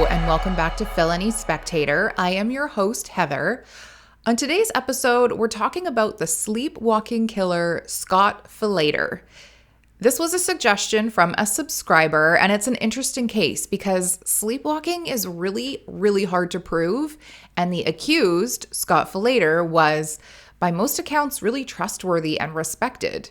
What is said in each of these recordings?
Hello, and welcome back to Felony Spectator. I am your host, Heather. On today's episode, we're talking about the sleepwalking killer, Scott Falater. This was a suggestion from a subscriber, and it's an interesting case because sleepwalking is really hard to prove, and the accused, Scott Falater, was, by most accounts, really trustworthy and respected.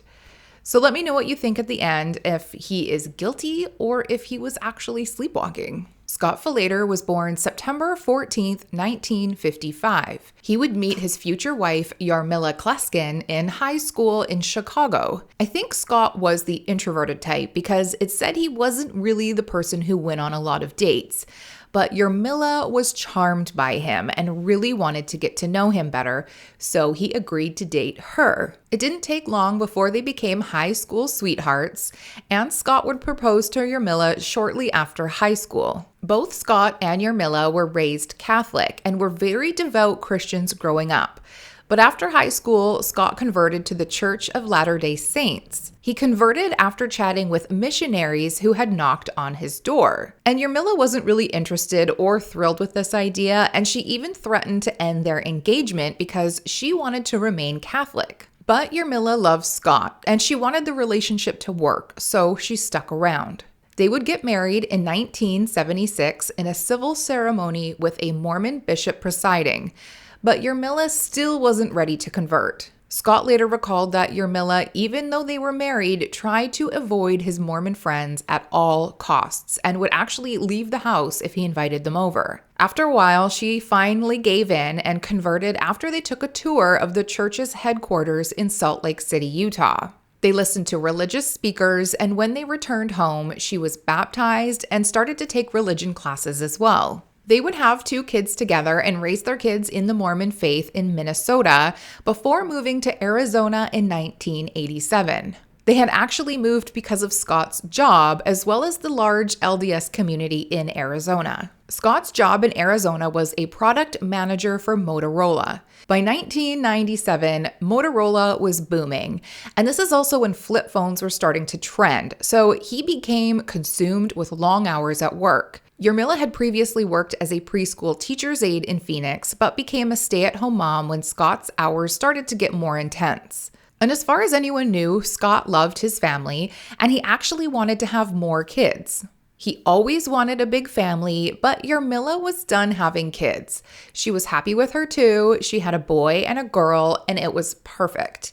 So let me know what you think at the end, if he is guilty or if he was actually sleepwalking. Scott Falater was born September 14th, 1955. He would meet his future wife, Yarmila Falater, in high school in Chicago. I think Scott was the introverted type because it said he wasn't really the person who went on a lot of dates. But Yarmila was charmed by him and really wanted to get to know him better, so he agreed to date her. It didn't take long before they became high school sweethearts, and Scott would propose to Yarmila shortly after high school. Both Scott and Yarmila were raised Catholic and were very devout Christians growing up. But after high school, Scott converted to the Church of Latter-day Saints. He converted after chatting with missionaries who had knocked on his door. And Yarmila wasn't really interested or thrilled with this idea, and she even threatened to end their engagement because she wanted to remain Catholic. But Yarmila loved Scott, and she wanted the relationship to work, so she stuck around. They would get married in 1976 in a civil ceremony with a Mormon bishop presiding. But Yarmila still wasn't ready to convert. Scott later recalled that Yarmila, even though they were married, tried to avoid his Mormon friends at all costs and would actually leave the house if he invited them over. After a while, she finally gave in and converted after they took a tour of the church's headquarters in Salt Lake City, Utah. They listened to religious speakers, and when they returned home, she was baptized and started to take religion classes as well. They would have 2 kids together and raise their kids in the Mormon faith in Minnesota before moving to Arizona in 1987. They had actually moved because of Scott's job, as well as the large LDS community in Arizona. Scott's job in Arizona was a product manager for Motorola. By 1997, Motorola was booming, and this is also when flip phones were starting to trend, so he became consumed with long hours at work. Yarmila had previously worked as a preschool teacher's aide in Phoenix, but became a stay-at-home mom when Scott's hours started to get more intense. And as far as anyone knew, Scott loved his family, and he actually wanted to have more kids. He always wanted a big family, but Yarmila was done having kids. She was happy with her too. She had a boy and a girl, and it was perfect.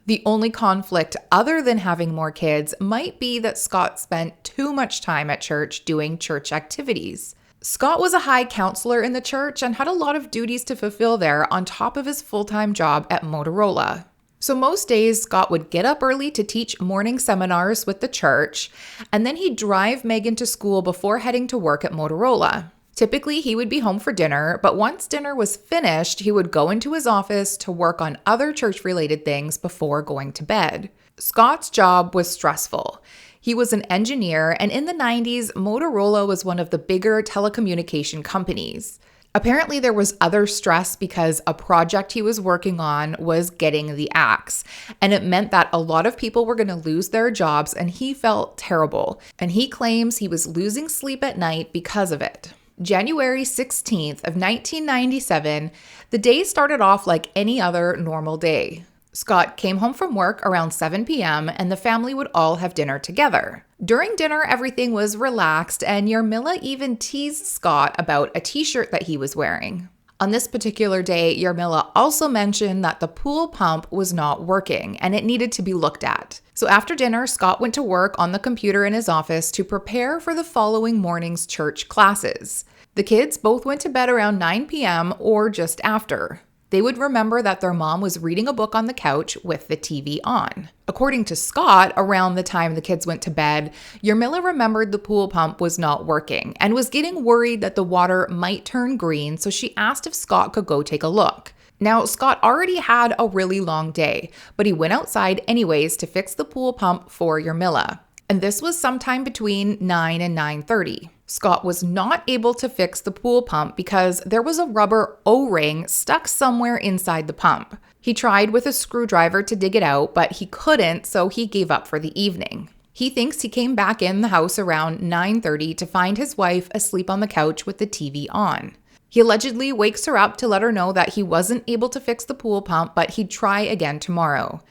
The only conflict other than having more kids might be that Scott spent too much time at church doing church activities. Scott was a high counselor in the church and had a lot of duties to fulfill there on top of his full-time job at Motorola. So most days, Scott would get up early to teach morning seminars with the church, and then he'd drive Megan to school before heading to work at Motorola. Typically, he would be home for dinner, but once dinner was finished, he would go into his office to work on other church-related things before going to bed. Scott's job was stressful. He was an engineer, and in the 90s, Motorola was one of the bigger telecommunication companies. Apparently, there was other stress because a project he was working on was getting the axe, and it meant that a lot of people were going to lose their jobs, and he felt terrible. And he claims he was losing sleep at night because of it. January 16th of 1997, the day started off like any other normal day. Scott came home from work around 7 p.m. and the family would all have dinner together. During dinner, everything was relaxed, and Yarmila even teased Scott about a t-shirt that he was wearing. On this particular day, Yarmila also mentioned that the pool pump was not working and it needed to be looked at. So after dinner, Scott went to work on the computer in his office to prepare for the following morning's church classes. The kids both went to bed around 9 p.m. or just after. They would remember that their mom was reading a book on the couch with the TV on. According to Scott, around the time the kids went to bed, Yarmila remembered the pool pump was not working and was getting worried that the water might turn green, so she asked if Scott could go take a look. Now, Scott already had a really long day, but he went outside anyways to fix the pool pump for Yarmila. And this was sometime between 9 and 9:30. Scott was not able to fix the pool pump because there was a rubber O-ring stuck somewhere inside the pump. He tried with a screwdriver to dig it out, but he couldn't, so he gave up for the evening. He thinks he came back in the house around 9:30 to find his wife asleep on the couch with the TV on. He allegedly wakes her up to let her know that he wasn't able to fix the pool pump, but he'd try again tomorrow.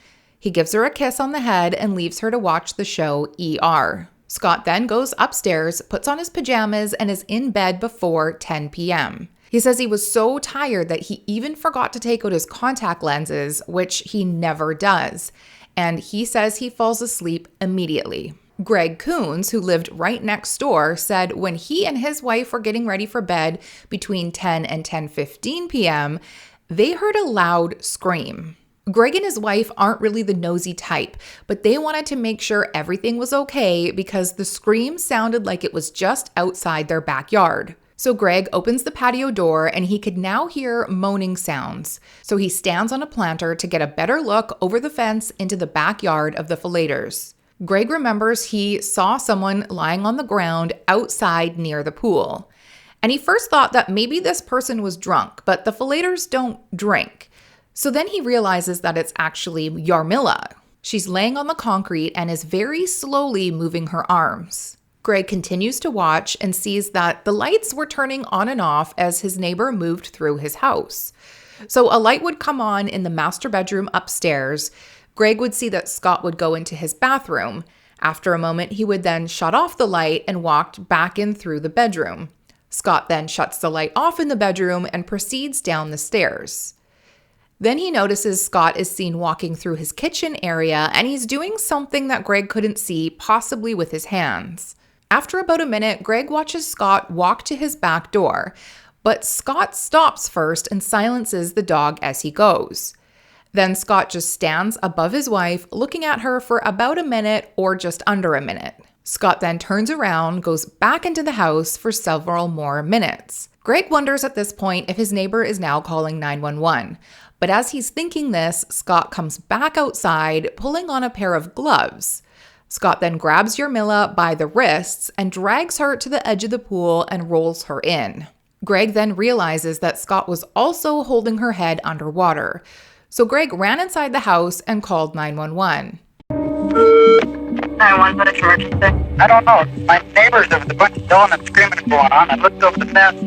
He gives her a kiss on the head and leaves her to watch the show ER. Scott then goes upstairs, puts on his pajamas, and is in bed before 10 p.m. He says he was so tired that he even forgot to take out his contact lenses, which he never does. And he says he falls asleep immediately. Greg Coons, who lived right next door, said when he and his wife were getting ready for bed between 10 and 10:15 p.m., they heard a loud scream. Greg and his wife aren't really the nosy type, but they wanted to make sure everything was okay because the scream sounded like it was just outside their backyard. So Greg opens the patio door and he could now hear moaning sounds. So he stands on a planter to get a better look over the fence into the backyard of the Falaters. Greg remembers he saw someone lying on the ground outside near the pool. And he first thought that maybe this person was drunk, but the Falaters don't drink. So then he realizes that it's actually Yarmila. She's laying on the concrete and is very slowly moving her arms. Greg continues to watch and sees that the lights were turning on and off as his neighbor moved through his house. So a light would come on in the master bedroom upstairs. Greg would see that Scott would go into his bathroom. After a moment, he would then shut off the light and walked back in through the bedroom. Scott then shuts the light off in the bedroom and proceeds down the stairs. Then he notices Scott is seen walking through his kitchen area and he's doing something that Greg couldn't see, possibly with his hands. After about a minute, Greg watches Scott walk to his back door, but Scott stops first and silences the dog as he goes. Then Scott just stands above his wife, looking at her for about a minute or just under a minute. Scott then turns around, goes back into the house for several more minutes. Greg wonders at this point if his neighbor is now calling 911. But as he's thinking this, Scott comes back outside, pulling on a pair of gloves. Scott then grabs Yarmila by the wrists and drags her to the edge of the pool and rolls her in. Greg then realizes that Scott was also holding her head underwater. So Greg ran inside the house and called 911. 911, what is your emergency? I don't know. My neighbors, there was a bunch of yelling and screaming going on. I looked over the fence,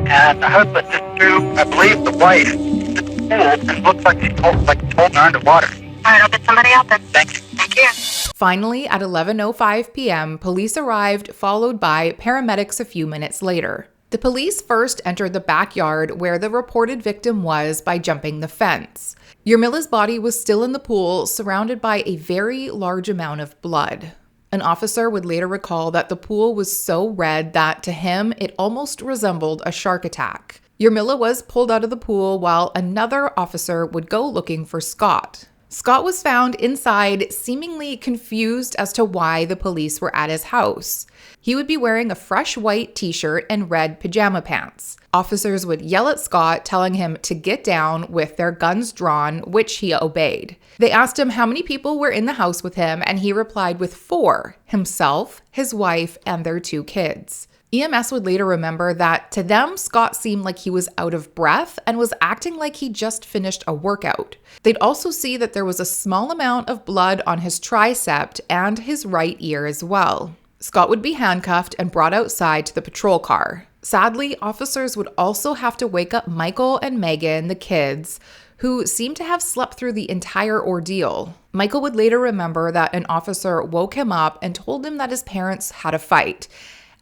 and the husband just threw, I believe, the wife to the pool, and it looks like he's holding her underwater. All right, I'll get somebody out there. Thank you. Thank you. Finally, at 11:05 p.m., police arrived, followed by paramedics a few minutes later. The police first entered the backyard where the reported victim was by jumping the fence. Yarmila's body was still in the pool, surrounded by a very large amount of blood. An officer would later recall that the pool was so red that to him it almost resembled a shark attack. Yarmila was pulled out of the pool while another officer would go looking for Scott. Scott was found inside, seemingly confused as to why the police were at his house. He would be wearing a fresh white t-shirt and red pajama pants. Officers would yell at Scott, telling him to get down with their guns drawn, which he obeyed. They asked him how many people were in the house with him, and he replied with 4, himself, his wife, and their 2 kids. EMS would later remember that to them, Scott seemed like he was out of breath and was acting like he just finished a workout. They'd also see that there was a small amount of blood on his tricep and his right ear as well. Scott would be handcuffed and brought outside to the patrol car. Sadly, officers would also have to wake up Michael and Megan, the kids, who seemed to have slept through the entire ordeal. Michael would later remember that an officer woke him up and told him that his parents had a fight,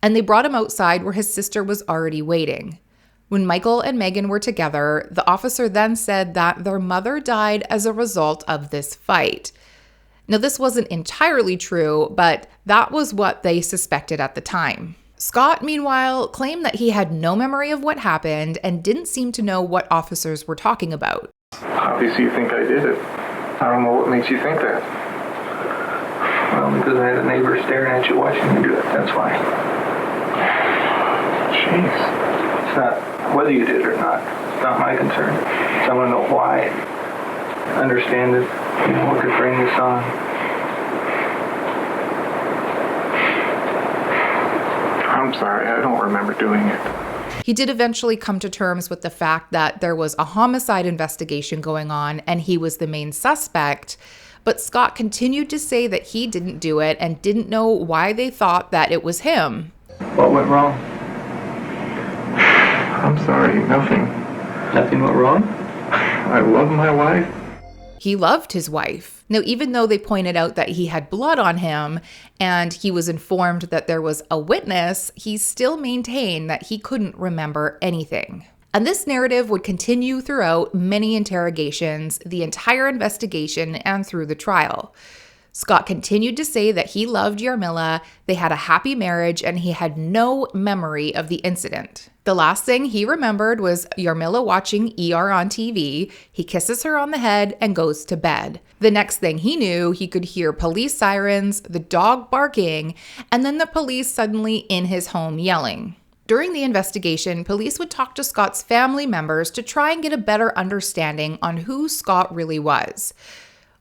and they brought him outside where his sister was already waiting. When Michael and Megan were together, the officer then said that their mother died as a result of this fight. Now, this wasn't entirely true, but that was what they suspected at the time. Scott, meanwhile, claimed that he had no memory of what happened and didn't seem to know what officers were talking about. Obviously, you think I did it. I don't know what makes you think that. Well, because I had a neighbor staring at you watching me do it, that's why. Jeez. It's not whether you did it or not. It's not my concern. So I want to know why. Understand it. What could bring this on. I'm sorry, I don't remember doing it. He did eventually come to terms with the fact that there was a homicide investigation going on and he was the main suspect, But Scott continued to say that he didn't do it and didn't know why they thought that it was him. What went wrong? I'm sorry, nothing. Nothing went wrong? I love my wife. He loved his wife. Now, even though they pointed out that he had blood on him and he was informed that there was a witness, he still maintained that he couldn't remember anything. And this narrative would continue throughout many interrogations, the entire investigation, and through the trial. Scott continued to say that he loved Yarmila, they had a happy marriage, and he had no memory of the incident. The last thing he remembered was Yarmila watching ER on TV. He kisses her on the head and goes to bed. The next thing he knew, he could hear police sirens, the dog barking, and then the police suddenly in his home yelling. During the investigation, police would talk to Scott's family members to try and get a better understanding on who Scott really was.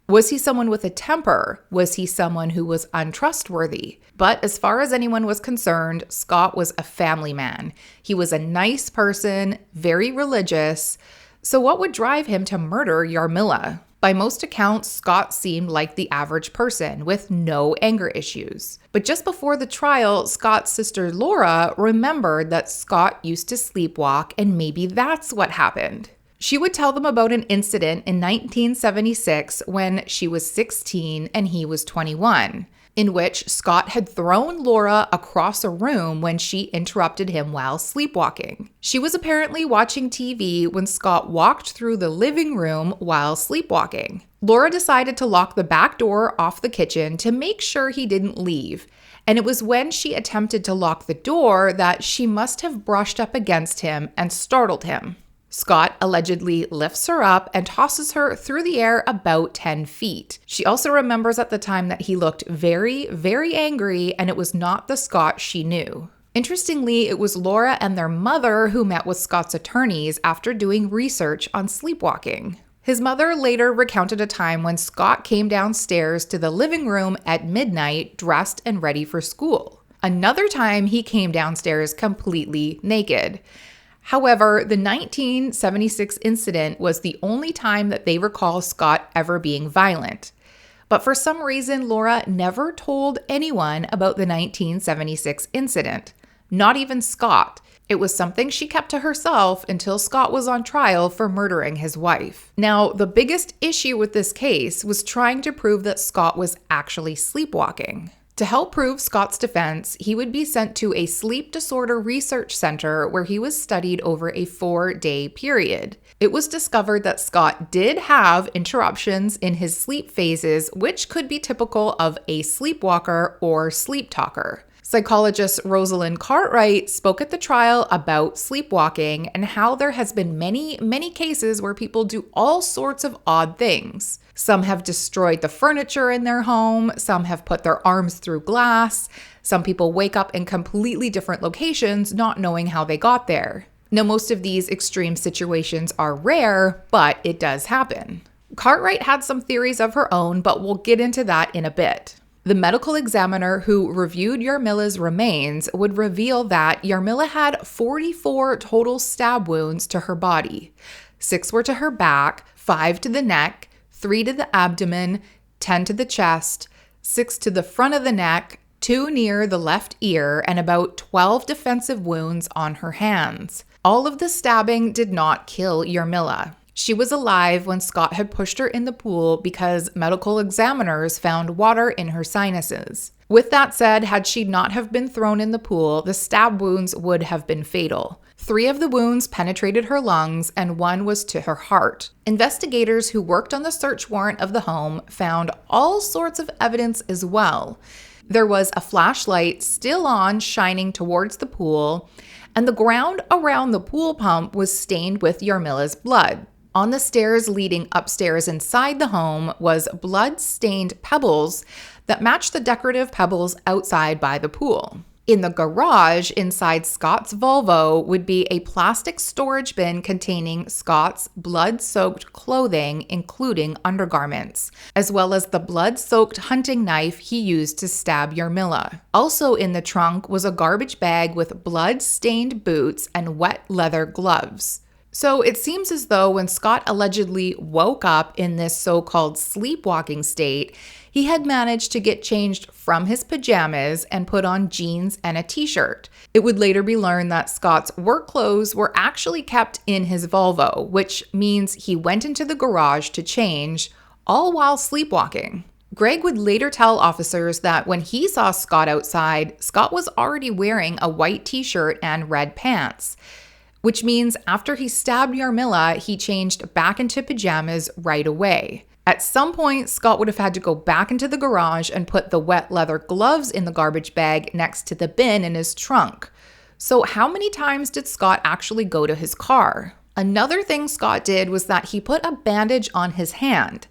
Was he someone with a temper? Was he someone who was untrustworthy? But as far as anyone was concerned, Scott was a family man. He was a nice person, very religious. So what would drive him to murder Yarmila? By most accounts, Scott seemed like the average person with no anger issues. But just before the trial, Scott's sister Laura remembered that Scott used to sleepwalk, and maybe that's what happened. She would tell them about an incident in 1976 when she was 16 and he was 21, in which Scott had thrown Laura across a room when she interrupted him while sleepwalking. She was apparently watching TV when Scott walked through the living room while sleepwalking. Laura decided to lock the back door off the kitchen to make sure he didn't leave. And it was when she attempted to lock the door that she must have brushed up against him and startled him. Scott allegedly lifts her up and tosses her through the air about 10 feet. She also remembers at the time that he looked very, very angry, and it was not the Scott she knew. Interestingly, it was Laura and their mother who met with Scott's attorneys after doing research on sleepwalking. His mother later recounted a time when Scott came downstairs to the living room at midnight, dressed and ready for school. Another time, he came downstairs completely naked. However, the 1976 incident was the only time that they recall Scott ever being violent. But for some reason, Laura never told anyone about the 1976 incident, not even Scott. It was something she kept to herself until Scott was on trial for murdering his wife. Now, the biggest issue with this case was trying to prove that Scott was actually sleepwalking. To help prove Scott's defense, he would be sent to a sleep disorder research center where he was studied over a 4-day period. It was discovered that Scott did have interruptions in his sleep phases, which could be typical of a sleepwalker or sleep talker. Psychologist Rosalind Cartwright spoke at the trial about sleepwalking and how there has been many cases where people do all sorts of odd things. Some have destroyed the furniture in their home, some have put their arms through glass, some people wake up in completely different locations not knowing how they got there. Now, most of these extreme situations are rare, but it does happen. Cartwright had some theories of her own, but we'll get into that in a bit. The medical examiner who reviewed Yarmila's remains would reveal that Yarmila had 44 total stab wounds to her body. 6 were to her back, 5 to the neck, 3 to the abdomen, 10 to the chest, 6 to the front of the neck, 2 near the left ear, and about 12 defensive wounds on her hands. All of the stabbing did not kill Yarmila. She was alive when Scott had pushed her in the pool because medical examiners found water in her sinuses. With that said, had she not have been thrown in the pool, the stab wounds would have been fatal. 3 of the wounds penetrated her lungs and 1 was to her heart. Investigators who worked on the search warrant of the home found all sorts of evidence as well. There was a flashlight still on, shining towards the pool, and the ground around the pool pump was stained with Yarmila's blood. On the stairs leading upstairs inside the home was blood-stained pebbles that matched the decorative pebbles outside by the pool. In the garage inside Scott's Volvo would be a plastic storage bin containing Scott's blood-soaked clothing, including undergarments, as well as the blood-soaked hunting knife he used to stab Yarmila. Also in the trunk was a garbage bag with blood-stained boots and wet leather gloves. So it seems as though when Scott allegedly woke up in this so-called sleepwalking state, he had managed to get changed from his pajamas and put on jeans and a t-shirt. It would later be learned that Scott's work clothes were actually kept in his Volvo, which means he went into the garage to change, all while sleepwalking. Greg would later tell officers that when he saw Scott outside, Scott was already wearing a white t-shirt and red pants, which means after he stabbed Yarmila, he changed back into pajamas right away. At some point, Scott would have had to go back into the garage and put the wet leather gloves in the garbage bag next to the bin in his trunk. So how many times did Scott actually go to his car? Another thing Scott did was that he put a bandage on his hand.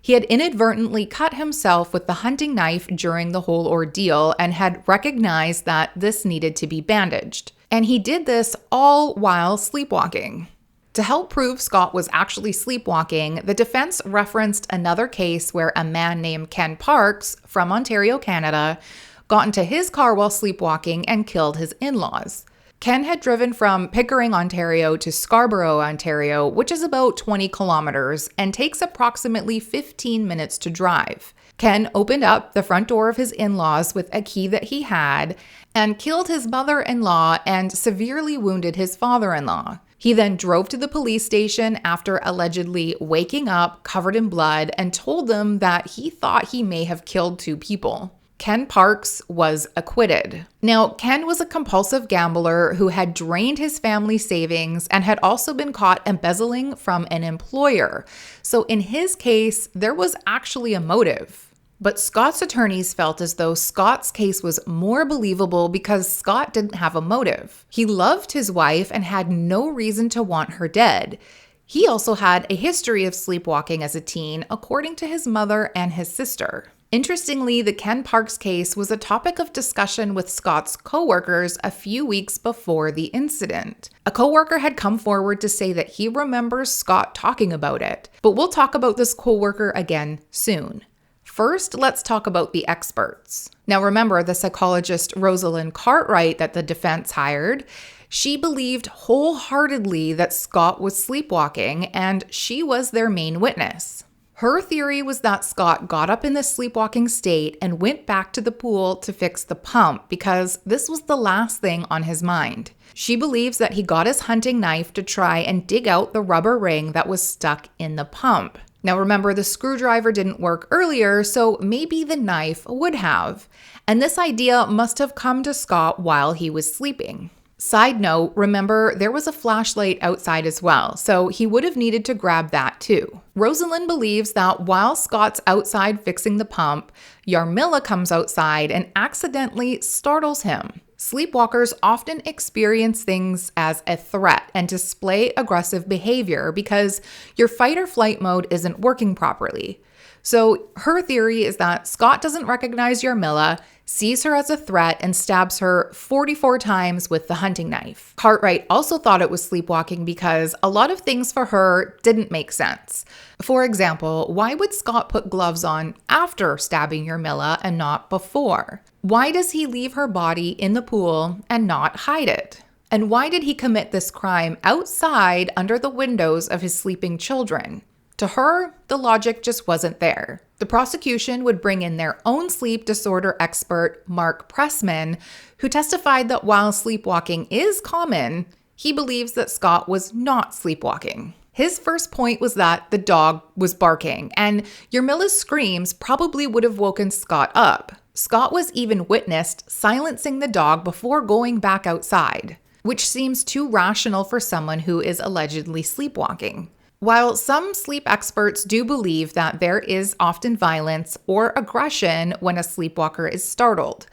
He had inadvertently cut himself with the hunting knife during the whole ordeal and had recognized that this needed to be bandaged. And he did this all while sleepwalking. To help prove Scott was actually sleepwalking, the defense referenced another case where a man named Ken Parks from Ontario, Canada, got into his car while sleepwalking and killed his in-laws. Ken had driven from Pickering, Ontario to Scarborough, Ontario, which is about 20 kilometers and takes approximately 15 minutes to drive. Ken opened up the front door of his in-laws with a key that he had and killed his mother-in-law and severely wounded his father-in-law. He then drove to the police station after allegedly waking up covered in blood and told them that he thought he may have killed 2 people. Ken Parks was acquitted. Now, Ken was a compulsive gambler who had drained his family savings and had also been caught embezzling from an employer. So in his case, there was actually a motive. But Scott's attorneys felt as though Scott's case was more believable because Scott didn't have a motive. He loved his wife and had no reason to want her dead. He also had a history of sleepwalking as a teen, according to his mother and his sister. Interestingly, the Ken Parks case was a topic of discussion with Scott's coworkers a few weeks before the incident. A coworker had come forward to say that he remembers Scott talking about it, but we'll talk about this coworker again soon. First, let's talk about the experts. Now remember, the psychologist Rosalind Cartwright that the defense hired, she believed wholeheartedly that Scott was sleepwalking, and she was their main witness. Her theory was that Scott got up in this sleepwalking state and went back to the pool to fix the pump because this was the last thing on his mind. She believes that he got his hunting knife to try and dig out the rubber ring that was stuck in the pump. Now remember, the screwdriver didn't work earlier, so maybe the knife would have. And this idea must have come to Scott while he was sleeping. Side note, remember, there was a flashlight outside as well, so he would have needed to grab that too. Rosalind believes that while Scott's outside fixing the pump, Yarmila comes outside and accidentally startles him. Sleepwalkers often experience things as a threat and display aggressive behavior because your fight or flight mode isn't working properly. So her theory is that Scott doesn't recognize Yarmila, sees her as a threat, and stabs her 44 times with the hunting knife. Cartwright also thought it was sleepwalking because a lot of things for her didn't make sense. For example, why would Scott put gloves on after stabbing Yarmila and not before? Why does he leave her body in the pool and not hide it? And why did he commit this crime outside under the windows of his sleeping children? To her, the logic just wasn't there. The prosecution would bring in their own sleep disorder expert, Mark Pressman, who testified that while sleepwalking is common, he believes that Scott was not sleepwalking. His first point was that the dog was barking, and Yarmila's screams probably would have woken Scott up. Scott was even witnessed silencing the dog before going back outside, which seems too rational for someone who is allegedly sleepwalking. While some sleep experts do believe that there is often violence or aggression when a sleepwalker is startled,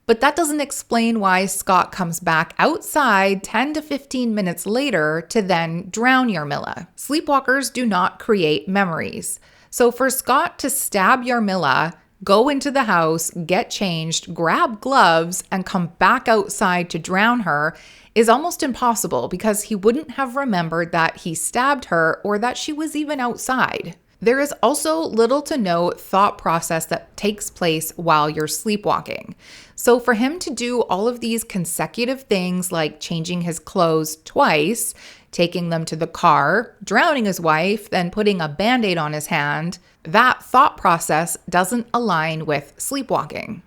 but that doesn't explain why Scott comes back outside 10 to 15 minutes later to then drown Yarmila. Sleepwalkers do not create memories. So for Scott to stab Yarmila, go into the house, get changed, grab gloves, and come back outside to drown her is almost impossible because he wouldn't have remembered that he stabbed her or that she was even outside. There is also little to no thought process that takes place while you're sleepwalking. So for him to do all of these consecutive things like changing his clothes twice, taking them to the car, drowning his wife, then putting a Band-Aid on his hand, that thought process doesn't align with sleepwalking.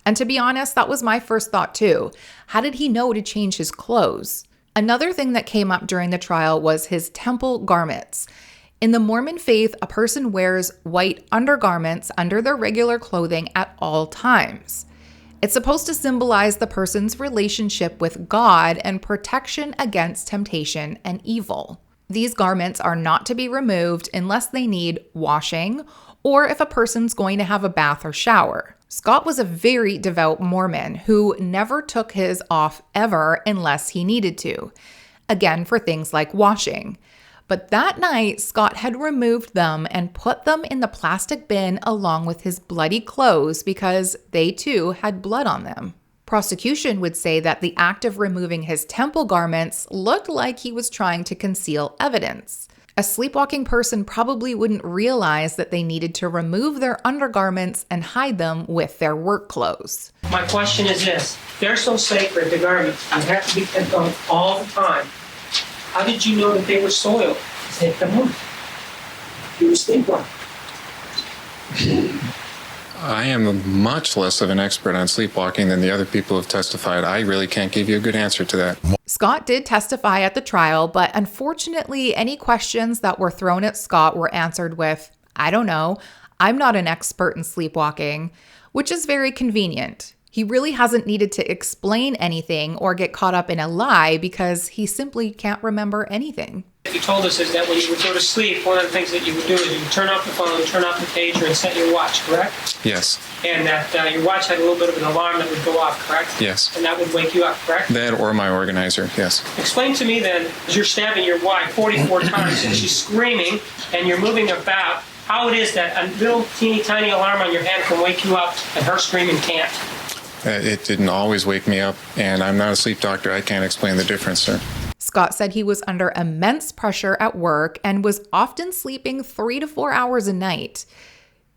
And to be honest, that was my first thought too. How did he know to change his clothes? Another thing that came up during the trial was his temple garments. In the Mormon faith, a person wears white undergarments under their regular clothing at all times. It's supposed to symbolize the person's relationship with God and protection against temptation and evil. These garments are not to be removed unless they need washing or if a person's going to have a bath or shower. Scott was a very devout Mormon who never took his off ever unless he needed to, again for things like washing. But that night, Scott had removed them and put them in the plastic bin along with his bloody clothes because they too had blood on them. Prosecution would say that the act of removing his temple garments looked like he was trying to conceal evidence. A sleepwalking person probably wouldn't realize that they needed to remove their undergarments and hide them with their work clothes. My question is this: they're so sacred, the garments, they have to be kept on all the time. How did you know that they were soiled? Take them off. You were sleepwalking. I am much less of an expert on sleepwalking than the other people who have testified. I really can't give you a good answer to that. Scott did testify at the trial, but unfortunately, any questions that were thrown at Scott were answered with, "I don't know, I'm not an expert in sleepwalking," which is very convenient. He really hasn't needed to explain anything or get caught up in a lie because he simply can't remember anything. What you told us is that when you would go to sleep, one of the things that you would do is you would turn off the phone, turn off the pager, and set your watch, correct? Yes. And that your watch had a little bit of an alarm that would go off, correct? Yes. And that would wake you up, correct? That or my organizer, yes. Explain to me then, as you're stabbing your wife 44 times and she's screaming and you're moving about, how it is that a little teeny tiny alarm on your hand can wake you up and her screaming can't. It didn't always wake me up, and I'm not a sleep doctor. I can't explain the difference, sir. Scott said he was under immense pressure at work and was often sleeping 3 to 4 hours a night.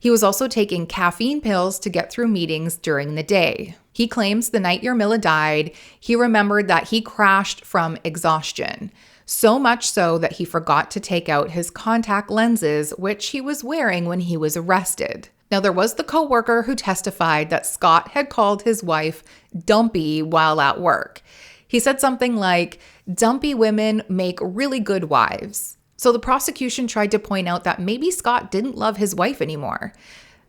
He was also taking caffeine pills to get through meetings during the day. He claims the night Yarmila died, he remembered that he crashed from exhaustion. So much so that he forgot to take out his contact lenses, which he was wearing when he was arrested. Now, there was the coworker who testified that Scott had called his wife dumpy while at work. He said something like, "Dumpy women make really good wives." So the prosecution tried to point out that maybe Scott didn't love his wife anymore.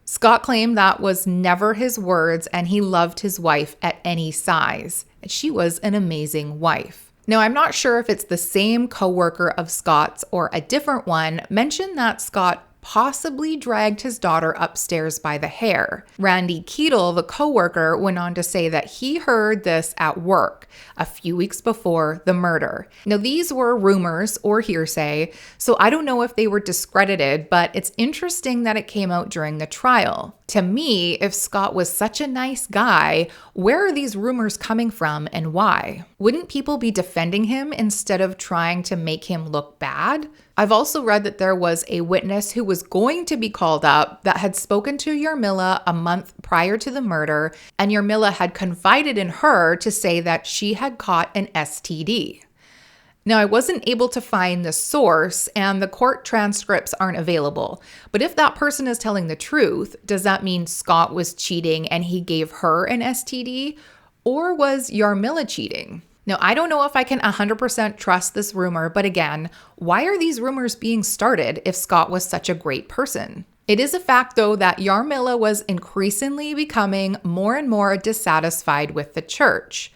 Scott claimed that was never his words, and he loved his wife at any size. And she was an amazing wife. Now, I'm not sure if it's the same coworker of Scott's or a different one, mentioned that Scott possibly dragged his daughter upstairs by the hair. Randy Keatle, the coworker, went on to say that he heard this at work a few weeks before the murder. Now, these were rumors or hearsay, so I don't know if they were discredited, but it's interesting that it came out during the trial. To me, if Scott was such a nice guy, where are these rumors coming from and why? Wouldn't people be defending him instead of trying to make him look bad? I've also read that there was a witness who was going to be called up that had spoken to Yarmila a month prior to the murder, and Yarmila had confided in her to say that she had caught an STD. Now, I wasn't able to find the source, and the court transcripts aren't available. But if that person is telling the truth, does that mean Scott was cheating and he gave her an STD? Or was Yarmila cheating? Now, I don't know if I can 100% trust this rumor, but again, why are these rumors being started if Scott was such a great person? It is a fact, though, that Yarmila was increasingly becoming more and more dissatisfied with the church.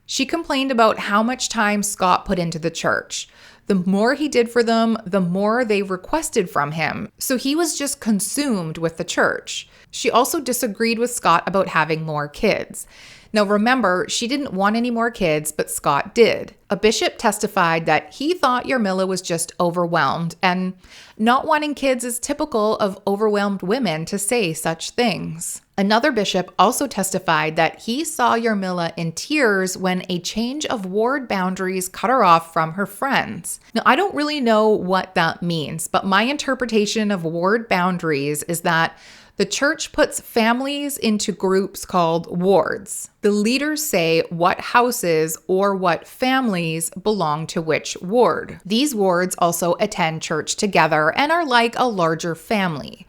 She complained about how much time Scott put into the church. The more he did for them, the more they requested from him. So he was just consumed with the church. She also disagreed with Scott about having more kids. Now remember, she didn't want any more kids, but Scott did. A bishop testified that he thought Yarmila was just overwhelmed, and not wanting kids is typical of overwhelmed women to say such things. Another bishop also testified that he saw Yarmila in tears when a change of ward boundaries cut her off from her friends. Now, I don't really know what that means, but my interpretation of ward boundaries is that The church puts families into groups called wards. The leaders say what houses or what families belong to which ward. These wards also attend church together and are like a larger family.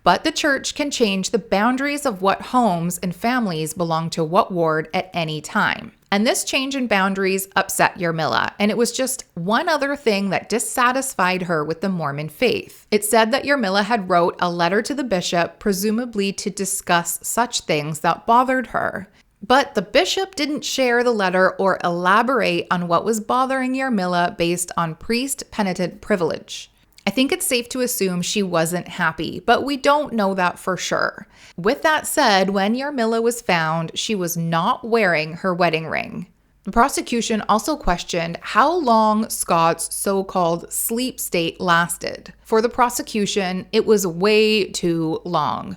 But the church can change the boundaries of what homes and families belong to what ward at any time. And this change in boundaries upset Yarmila, and it was just one other thing that dissatisfied her with the Mormon faith. It said that Yarmila had wrote a letter to the bishop, presumably to discuss such things that bothered her. But the bishop didn't share the letter or elaborate on what was bothering Yarmila based on priest-penitent privilege. I think it's safe to assume she wasn't happy, but we don't know that for sure. With that said, when Yarmila was found, she was not wearing her wedding ring. The prosecution also questioned how long Scott's so-called sleep state lasted. For the prosecution, it was way too long.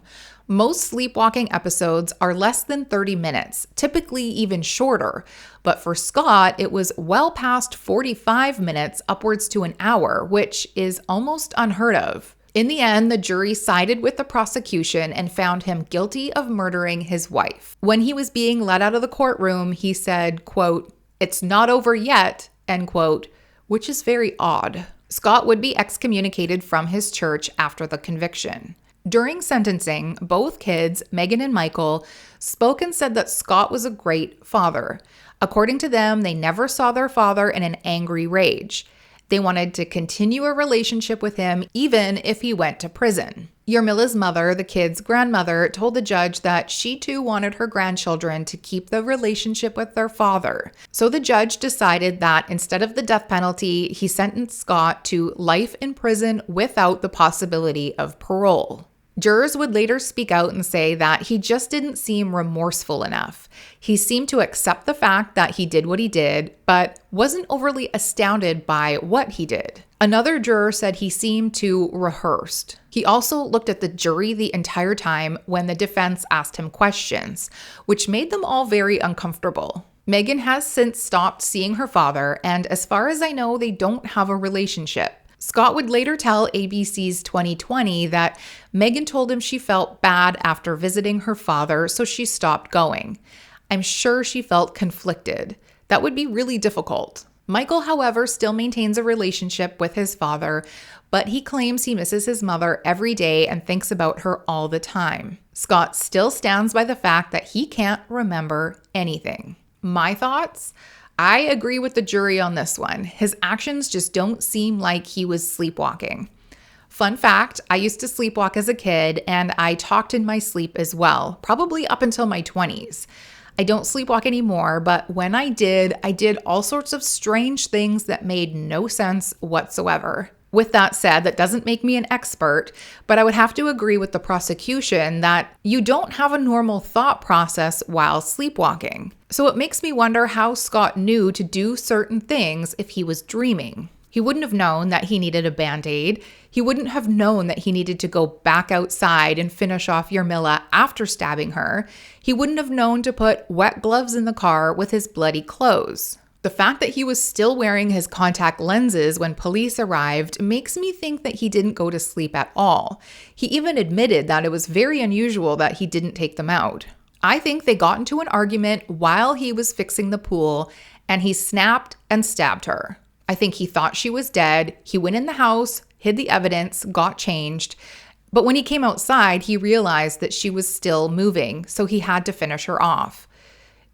Most sleepwalking episodes are less than 30 minutes, typically even shorter. But for Scott, it was well past 45 minutes, upwards to an hour, which is almost unheard of. In the end, the jury sided with the prosecution and found him guilty of murdering his wife. When he was being let out of the courtroom, he said, quote, "It's not over yet," end quote, which is very odd. Scott would be excommunicated from his church after the conviction. During sentencing, both kids, Megan and Michael, spoke and said that Scott was a great father. According to them, they never saw their father in an angry rage. They wanted to continue a relationship with him even if he went to prison. Yarmila's mother, the kids' grandmother, told the judge that she too wanted her grandchildren to keep the relationship with their father. So the judge decided that instead of the death penalty, he sentenced Scott to life in prison without the possibility of parole. Jurors would later speak out and say that he just didn't seem remorseful enough. He seemed to accept the fact that he did what he did, but wasn't overly astounded by what he did. Another juror said he seemed too rehearsed. He also looked at the jury the entire time when the defense asked him questions, which made them all very uncomfortable. Megan has since stopped seeing her father, and as far as I know, they don't have a relationship. Scott would later tell ABC's 2020 that Megan told him she felt bad after visiting her father, so she stopped going. I'm sure she felt conflicted. That would be really difficult. Michael, however, still maintains a relationship with his father, but he claims he misses his mother every day and thinks about her all the time. Scott still stands by the fact that he can't remember anything. My thoughts? I agree with the jury on this one. His actions just don't seem like he was sleepwalking. Fun fact, I used to sleepwalk as a kid and I talked in my sleep as well, probably up until my 20s. I don't sleepwalk anymore, but when I did all sorts of strange things that made no sense whatsoever. With that said, that doesn't make me an expert, but I would have to agree with the prosecution that you don't have a normal thought process while sleepwalking. So it makes me wonder how Scott knew to do certain things if he was dreaming. He wouldn't have known that he needed a Band-Aid. He wouldn't have known that he needed to go back outside and finish off Yarmila after stabbing her. He wouldn't have known to put wet gloves in the car with his bloody clothes. The fact that he was still wearing his contact lenses when police arrived makes me think that he didn't go to sleep at all. He even admitted that it was very unusual that he didn't take them out. I think they got into an argument while he was fixing the pool, and he snapped and stabbed her. I think he thought she was dead. He went in the house, hid the evidence, got changed. But when he came outside, he realized that she was still moving, so he had to finish her off.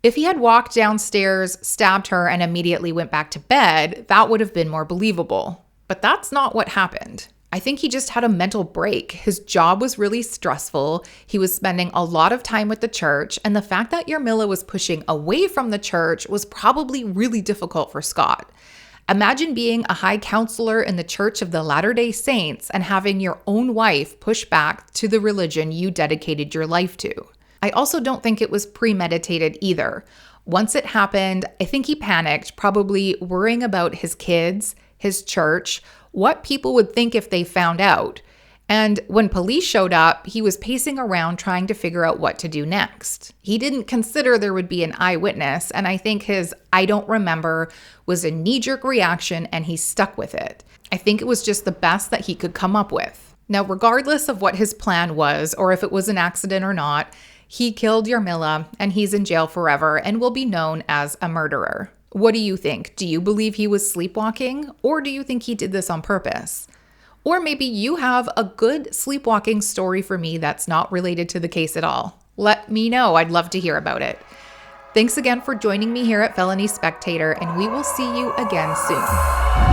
If he had walked downstairs, stabbed her, and immediately went back to bed, that would have been more believable. But that's not what happened. I think he just had a mental break. His job was really stressful. He was spending a lot of time with the church, and the fact that Yarmila was pushing away from the church was probably really difficult for Scott. Imagine being a high counselor in the Church of the Latter-day Saints and having your own wife push back to the religion you dedicated your life to. I also don't think it was premeditated either. Once it happened, I think he panicked, probably worrying about his kids, his church, what people would think if they found out. And when police showed up, he was pacing around trying to figure out what to do next. He didn't consider there would be an eyewitness, and I think his "I don't remember" was a knee-jerk reaction and he stuck with it. I think it was just the best that he could come up with. Now, regardless of what his plan was, or if it was an accident or not, he killed Yarmila and he's in jail forever and will be known as a murderer. What do you think? Do you believe he was sleepwalking, or do you think he did this on purpose? Or maybe you have a good sleepwalking story for me that's not related to the case at all. Let me know. I'd love to hear about it. Thanks again for joining me here at Felony Spectator, and we will see you again soon.